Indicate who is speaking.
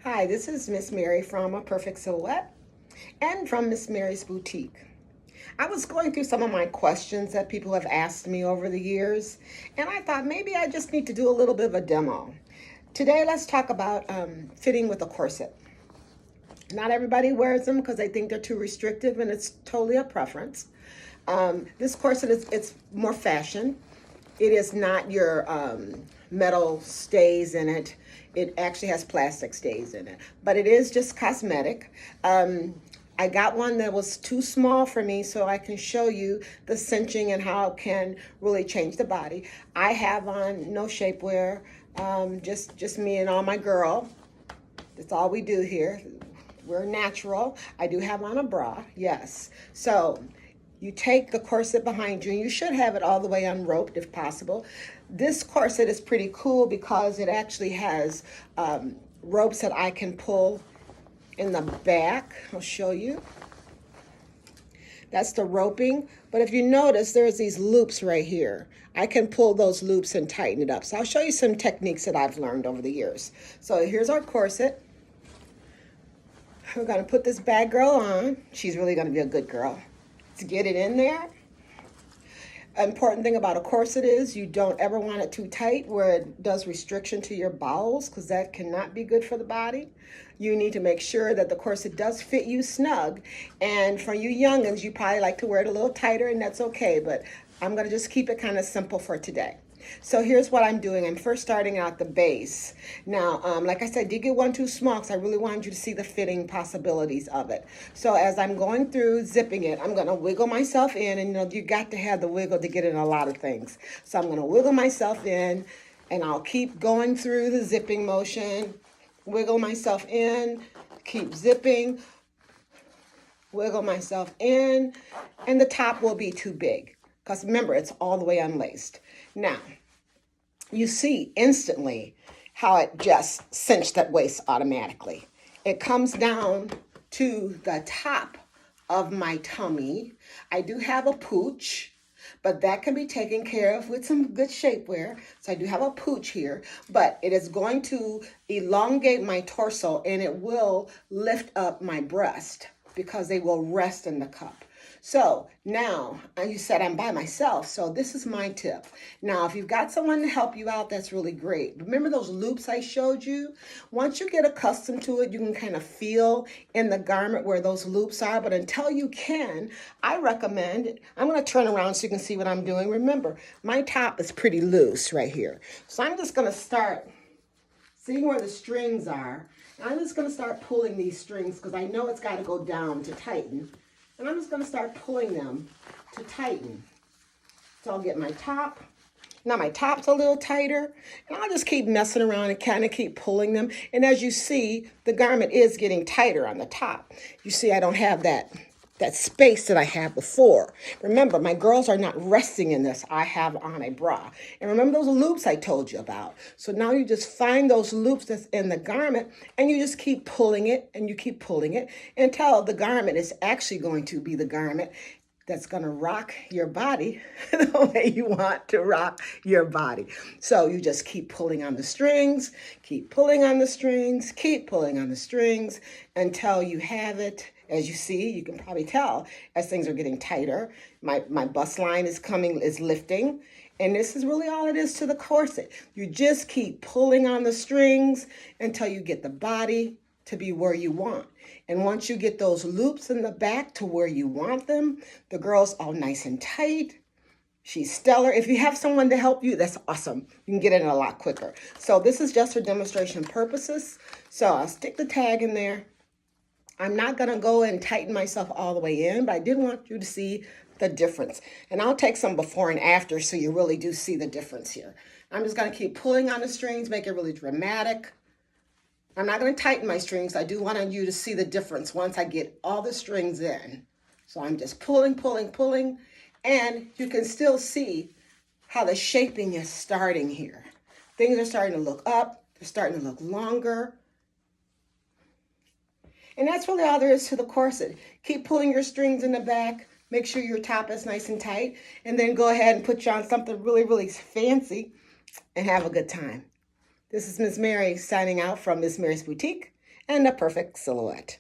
Speaker 1: Hi, this is Miss Mary from A Perfect Silhouette and from Miss Mary's Boutique. I was going through some of my questions that people have asked me over the years, and I thought maybe I just need to do a little bit of a demo. Today, let's talk about fitting with a corset. Not everybody wears them because they think they're too restrictive, and it's totally a preference. This corset it's more fashion. It is not your metal stays in it. It actually has plastic stays in it, but it is just cosmetic. I got one that was too small for me, so I can show you the cinching and how it can really change the body. I have on no shapewear, just me and all my girl. That's all we do here. We're natural. I do have on a bra, yes. So you take the corset behind you, and you should have it all the way unroped if possible. This corset is pretty cool because it actually has ropes that I can pull in the back. I'll show you. That's the roping. But if you notice, there's these loops right here. I can pull those loops and tighten it up. So I'll show you some techniques that I've learned over the years. So here's our corset. We're going to put this bad girl on. She's really going to be a good girl. To get it in there. Important thing about a corset is you don't ever want it too tight where it does restriction to your bowels, because that cannot be good for the body. You need to make sure that the corset does fit you snug. And for you youngins, you probably like to wear it a little tighter, and that's okay, but I'm going to just keep it kind of simple for today. So here's what I'm doing. I'm first starting out the base. Now, like I said, I did get one too small because I really wanted you to see the fitting possibilities of it. So as I'm going through zipping it, I'm going to wiggle myself in. And you got to have the wiggle to get in a lot of things. So I'm going to wiggle myself in, and I'll keep going through the zipping motion. Wiggle myself in, keep zipping, wiggle myself in, and the top will be too big. Because remember, it's all the way unlaced. Now, you see instantly how it just cinched that waist automatically. It comes down to the top of my tummy. I do have a pooch, but that can be taken care of with some good shapewear. So I do have a pooch here, but it is going to elongate my torso, and it will lift up my breast because they will rest in the cup. So now, you said I'm by myself, so this is my tip. Now, if you've got someone to help you out, that's really great. Remember those loops I showed you? Once you get accustomed to it, you can kind of feel in the garment where those loops are, but until you can, I recommend, I'm going to turn around so you can see what I'm doing. Remember, my top is pretty loose right here. So I'm just going to start seeing where the strings are. And I'm just going to start pulling these strings because I know it's got to go down to tighten. And I'm just going to start pulling them to tighten. So I'll get my top. Now my top's a little tighter. And I'll just keep messing around and kind of keep pulling them. And as you see, the garment is getting tighter on the top. You see, I don't have that space that I had before. Remember, my girls are not resting in this. I have on a bra. And remember those loops I told you about. So now you just find those loops that's in the garment, and you just keep pulling it, and you keep pulling it until the garment is actually going to be the garment that's going to rock your body the way you want to rock your body. So you just keep pulling on the strings, keep pulling on the strings, keep pulling on the strings until you have it. As you see, you can probably tell as things are getting tighter, my bust line is lifting. And this is really all it is to the corset. You just keep pulling on the strings until you get the body to be where you want. And once you get those loops in the back to where you want them, the girl's all nice and tight. She's stellar. If you have someone to help you, that's awesome. You can get it in a lot quicker. So this is just for demonstration purposes. So I'll stick the tag in there. I'm not going to go and tighten myself all the way in, but I did want you to see the difference. And I'll take some before and after so you really do see the difference here. I'm just going to keep pulling on the strings, make it really dramatic. I'm not going to tighten my strings. I do want you to see the difference once I get all the strings in. So I'm just pulling, pulling, pulling, and you can still see how the shaping is starting here. Things are starting to look up. They're starting to look longer. And that's really all there is to the corset. Keep pulling your strings in the back. Make sure your top is nice and tight. And then go ahead and put you on something really, really fancy and have a good time. This is Miss Mary signing out from Miss Mary's Boutique and a perfect silhouette.